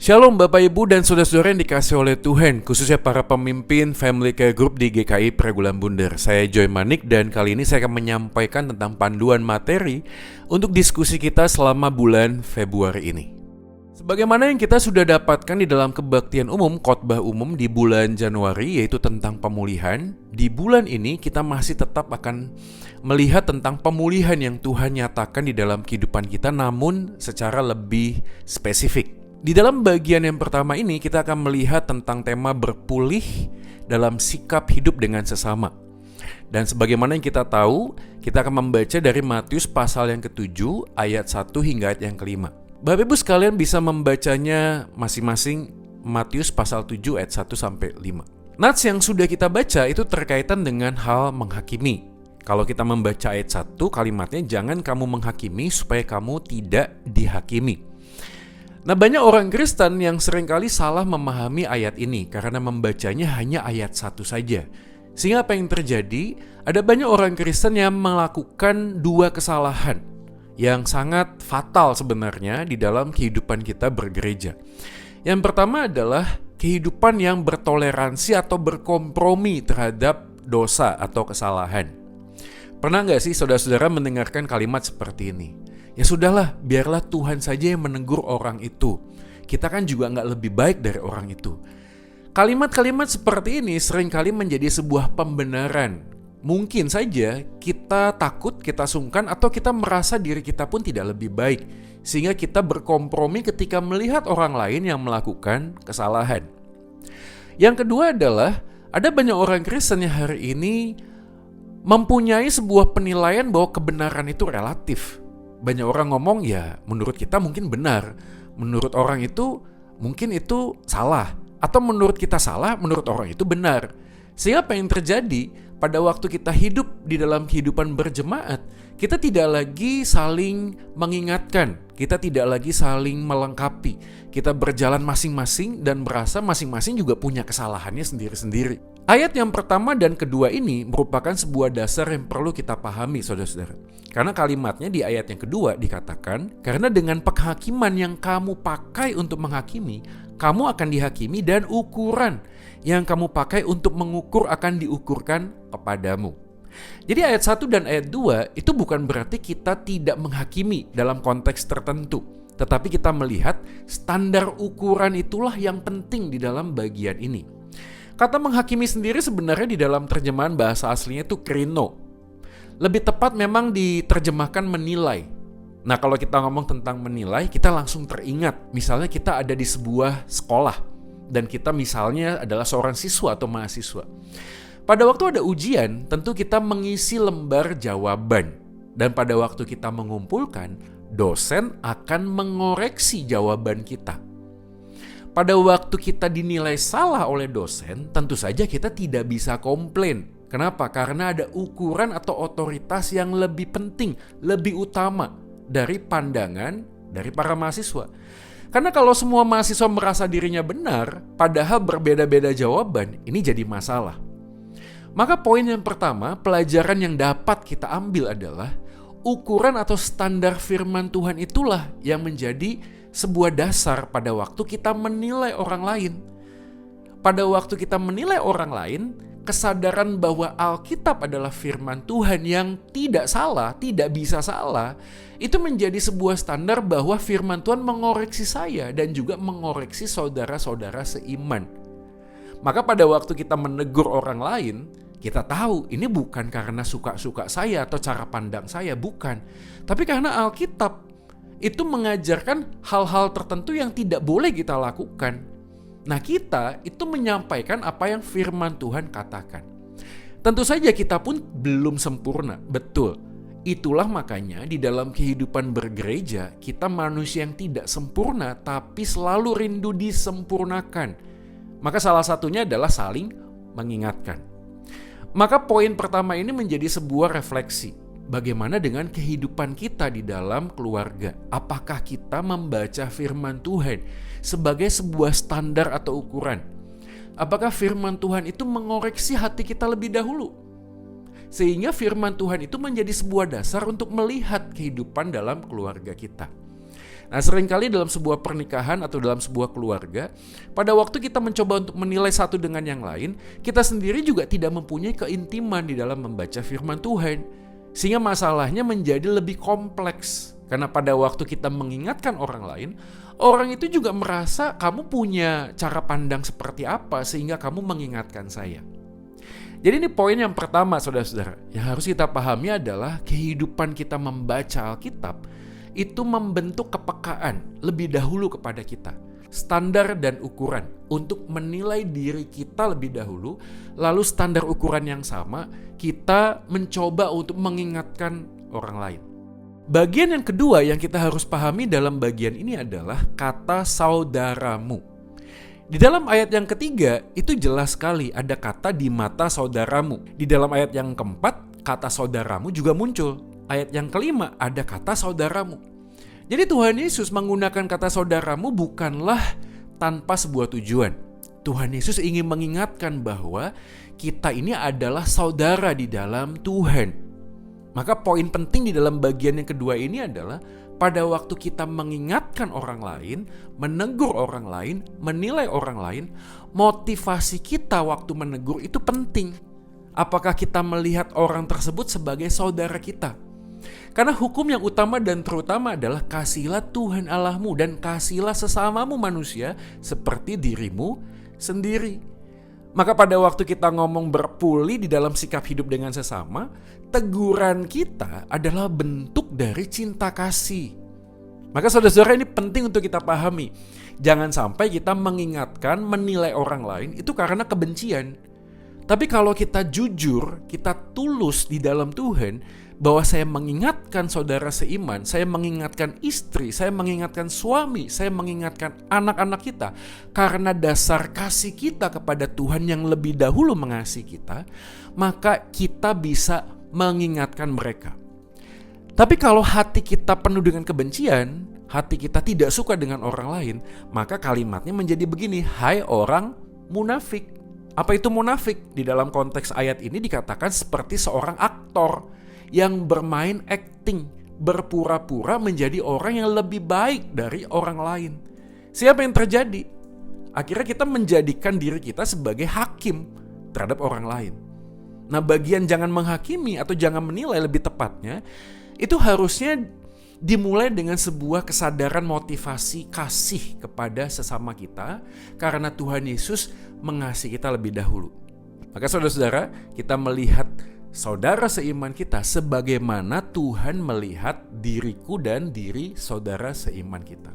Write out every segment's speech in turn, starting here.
Shalom Bapak Ibu dan Saudara-saudara yang dikasih oleh Tuhan, khususnya para pemimpin Family Care Group di GKI Pragulan Bunder. Saya Joy Manik dan kali ini saya akan menyampaikan tentang panduan materi untuk diskusi kita selama bulan Februari ini. Sebagaimana yang kita sudah dapatkan di dalam kebaktian umum, khotbah umum di bulan Januari, yaitu tentang pemulihan, di bulan ini kita masih tetap akan melihat tentang pemulihan yang Tuhan nyatakan di dalam kehidupan kita, namun secara lebih spesifik. Di dalam bagian yang pertama ini kita akan melihat tentang tema berpulih dalam sikap hidup dengan sesama. Dan sebagaimana yang kita tahu, kita akan membaca dari Matius pasal yang ke-7 ayat 1 hingga ayat yang ke-5. Bapak Ibu sekalian bisa membacanya masing-masing Matius pasal 7 ayat 1 sampai 5. Nats yang sudah kita baca itu terkaitan dengan hal menghakimi. Kalau kita membaca ayat 1, kalimatnya jangan kamu menghakimi supaya kamu tidak dihakimi. Nah, banyak orang Kristen yang seringkali salah memahami ayat ini karena membacanya hanya ayat 1 saja. Sehingga apa yang terjadi? Ada banyak orang Kristen yang melakukan dua kesalahan yang sangat fatal sebenarnya di dalam kehidupan kita bergereja. Yang pertama adalah kehidupan yang bertoleransi atau berkompromi terhadap dosa atau kesalahan. Pernah nggak sih saudara-saudara mendengarkan kalimat seperti ini? Ya sudahlah, biarlah Tuhan saja yang menegur orang itu. Kita kan juga nggak lebih baik dari orang itu. Kalimat-kalimat seperti ini seringkali menjadi sebuah pembenaran. Mungkin saja kita takut, kita sungkan, atau kita merasa diri kita pun tidak lebih baik. Sehingga kita berkompromi ketika melihat orang lain yang melakukan kesalahan. Yang kedua adalah, ada banyak orang Kristen yang hari ini mempunyai sebuah penilaian bahwa kebenaran itu relatif. Banyak orang ngomong ya menurut kita mungkin benar, menurut orang itu mungkin itu salah, atau menurut kita salah, menurut orang itu benar. Sehingga apa yang terjadi pada waktu kita hidup di dalam kehidupan berjemaat, kita tidak lagi saling mengingatkan, kita tidak lagi saling melengkapi. Kita berjalan masing-masing dan merasa masing-masing juga punya kesalahannya sendiri-sendiri. Ayat yang pertama dan kedua ini merupakan sebuah dasar yang perlu kita pahami, saudara-saudara. Karena kalimatnya di ayat yang kedua dikatakan, karena dengan penghakiman yang kamu pakai untuk menghakimi, kamu akan dihakimi dan ukuran yang kamu pakai untuk mengukur akan diukurkan kepadamu. Jadi ayat 1 dan ayat 2 itu bukan berarti kita tidak menghakimi dalam konteks tertentu. Tetapi kita melihat standar ukuran itulah yang penting di dalam bagian ini. Kata menghakimi sendiri sebenarnya di dalam terjemahan bahasa aslinya itu krino. Lebih tepat memang diterjemahkan menilai. Nah, kalau kita ngomong tentang menilai, kita langsung teringat. Misalnya kita ada di sebuah sekolah dan kita misalnya adalah seorang siswa atau mahasiswa. Pada waktu ada ujian, tentu kita mengisi lembar jawaban. Dan pada waktu kita mengumpulkan, dosen akan mengoreksi jawaban kita. Pada waktu kita dinilai salah oleh dosen, tentu saja kita tidak bisa komplain. Kenapa? Karena ada ukuran atau otoritas yang lebih penting, lebih utama dari pandangan dari para mahasiswa. Karena kalau semua mahasiswa merasa dirinya benar, padahal berbeda-beda jawaban, ini jadi masalah. Maka poin yang pertama, pelajaran yang dapat kita ambil adalah ukuran atau standar firman Tuhan itulah yang menjadi sebuah dasar pada waktu kita menilai orang lain. Pada waktu kita menilai orang lain, kesadaran bahwa Alkitab adalah firman Tuhan yang tidak salah, tidak bisa salah, itu menjadi sebuah standar bahwa firman Tuhan mengoreksi saya dan juga mengoreksi saudara-saudara seiman. Maka pada waktu kita menegur orang lain, kita tahu ini bukan karena suka-suka saya atau cara pandang saya, bukan. Tapi karena Alkitab itu mengajarkan hal-hal tertentu yang tidak boleh kita lakukan. Nah, kita itu menyampaikan apa yang firman Tuhan katakan. Tentu saja kita pun belum sempurna, betul. Itulah makanya di dalam kehidupan bergereja, kita manusia yang tidak sempurna tapi selalu rindu disempurnakan. Maka salah satunya adalah saling mengingatkan. Maka poin pertama ini menjadi sebuah refleksi. Bagaimana dengan kehidupan kita di dalam keluarga? Apakah kita membaca firman Tuhan sebagai sebuah standar atau ukuran? Apakah firman Tuhan itu mengoreksi hati kita lebih dahulu? Sehingga firman Tuhan itu menjadi sebuah dasar untuk melihat kehidupan dalam keluarga kita. Nah, seringkali dalam sebuah pernikahan atau dalam sebuah keluarga, pada waktu kita mencoba untuk menilai satu dengan yang lain, kita sendiri juga tidak mempunyai keintiman di dalam membaca firman Tuhan. Sehingga masalahnya menjadi lebih kompleks. Karena pada waktu kita mengingatkan orang lain, orang itu juga merasa kamu punya cara pandang seperti apa sehingga kamu mengingatkan saya. Jadi ini poin yang pertama, saudara-saudara, yang harus kita pahami adalah kehidupan kita membaca Alkitab itu membentuk kepekaan lebih dahulu kepada kita. Standar dan ukuran untuk menilai diri kita lebih dahulu, lalu standar ukuran yang sama kita mencoba untuk mengingatkan orang lain. Bagian yang kedua yang kita harus pahami dalam bagian ini adalah kata saudaramu. Di dalam ayat yang ketiga itu jelas sekali ada kata di mata saudaramu. Di dalam ayat yang keempat kata saudaramu juga muncul. Ayat yang kelima ada kata saudaramu. Jadi Tuhan Yesus menggunakan kata saudaramu bukanlah tanpa sebuah tujuan. Tuhan Yesus ingin mengingatkan bahwa kita ini adalah saudara di dalam Tuhan. Maka poin penting di dalam bagian yang kedua ini adalah pada waktu kita mengingatkan orang lain, menegur orang lain, menilai orang lain, motivasi kita waktu menegur itu penting. Apakah kita melihat orang tersebut sebagai saudara kita? Karena hukum yang utama dan terutama adalah kasihilah Tuhan Allahmu dan kasihilah sesamamu manusia seperti dirimu sendiri. Maka pada waktu kita ngomong berpuli di dalam sikap hidup dengan sesama, teguran kita adalah bentuk dari cinta kasih. Maka saudara-saudara ini penting untuk kita pahami. Jangan sampai kita mengingatkan, menilai orang lain itu karena kebencian. Tapi kalau kita jujur, kita tulus di dalam Tuhan, bahwa saya mengingatkan saudara seiman, saya mengingatkan istri, saya mengingatkan suami, saya mengingatkan anak-anak kita karena dasar kasih kita kepada Tuhan yang lebih dahulu mengasihi kita, maka kita bisa mengingatkan mereka. Tapi kalau hati kita penuh dengan kebencian, hati kita tidak suka dengan orang lain, maka kalimatnya menjadi begini, hai orang munafik. Apa itu munafik? Di dalam konteks ayat ini dikatakan seperti seorang aktor yang bermain acting, berpura-pura menjadi orang yang lebih baik dari orang lain. Siapa yang terjadi? Akhirnya kita menjadikan diri kita sebagai hakim terhadap orang lain. Nah, bagian jangan menghakimi atau jangan menilai lebih tepatnya, itu harusnya dimulai dengan sebuah kesadaran motivasi kasih kepada sesama kita karena Tuhan Yesus mengasihi kita lebih dahulu. Maka saudara-saudara, kita melihat saudara seiman kita sebagaimana Tuhan melihat diriku dan diri saudara seiman kita.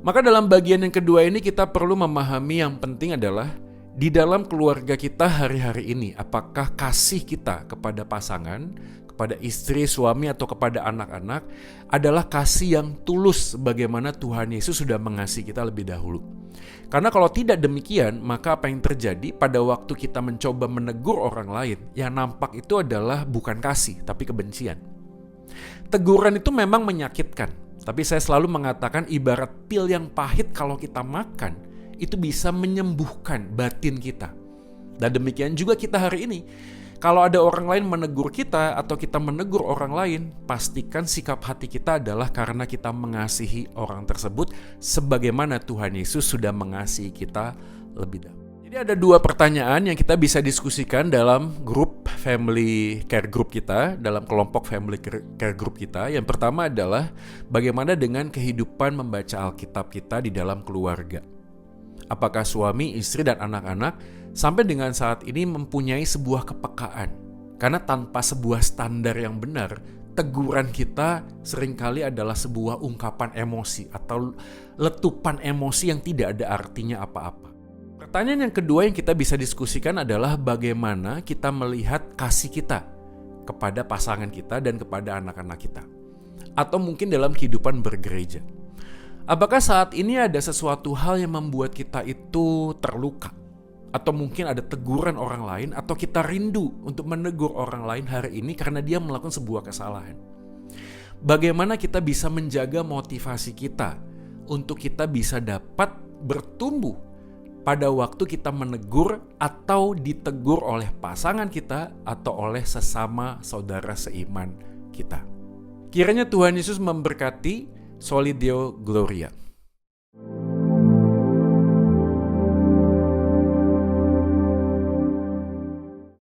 Maka dalam bagian yang kedua ini kita perlu memahami yang penting adalah di dalam keluarga kita hari-hari ini, apakah kasih kita kepada pasangan, kepada istri, suami, atau kepada anak-anak adalah kasih yang tulus sebagaimana Tuhan Yesus sudah mengasihi kita lebih dahulu. Karena kalau tidak demikian, maka apa yang terjadi pada waktu kita mencoba menegur orang lain, yang nampak itu adalah bukan kasih, tapi kebencian. Teguran itu memang menyakitkan, tapi saya selalu mengatakan ibarat pil yang pahit kalau kita makan, itu bisa menyembuhkan batin kita. Dan demikian juga kita hari ini. Kalau ada orang lain menegur kita atau kita menegur orang lain, pastikan sikap hati kita adalah karena kita mengasihi orang tersebut sebagaimana Tuhan Yesus sudah mengasihi kita lebih dahulu. Jadi ada dua pertanyaan yang kita bisa diskusikan dalam grup family care group kita, dalam kelompok family care group kita. Yang pertama adalah bagaimana dengan kehidupan membaca Alkitab kita di dalam keluarga. Apakah suami, istri, dan anak-anak sampai dengan saat ini mempunyai sebuah kepekaan? Karena tanpa sebuah standar yang benar, teguran kita seringkali adalah sebuah ungkapan emosi atau letupan emosi yang tidak ada artinya apa-apa. Pertanyaan yang kedua yang kita bisa diskusikan adalah bagaimana kita melihat kasih kita kepada pasangan kita dan kepada anak-anak kita. Atau mungkin dalam kehidupan bergereja. Apakah saat ini ada sesuatu hal yang membuat kita itu terluka? Atau mungkin ada teguran orang lain, atau kita rindu untuk menegur orang lain hari ini karena dia melakukan sebuah kesalahan. Bagaimana kita bisa menjaga motivasi kita untuk kita bisa dapat bertumbuh pada waktu kita menegur atau ditegur oleh pasangan kita atau oleh sesama saudara seiman kita. Kiranya Tuhan Yesus memberkati Soli Deo Gloria.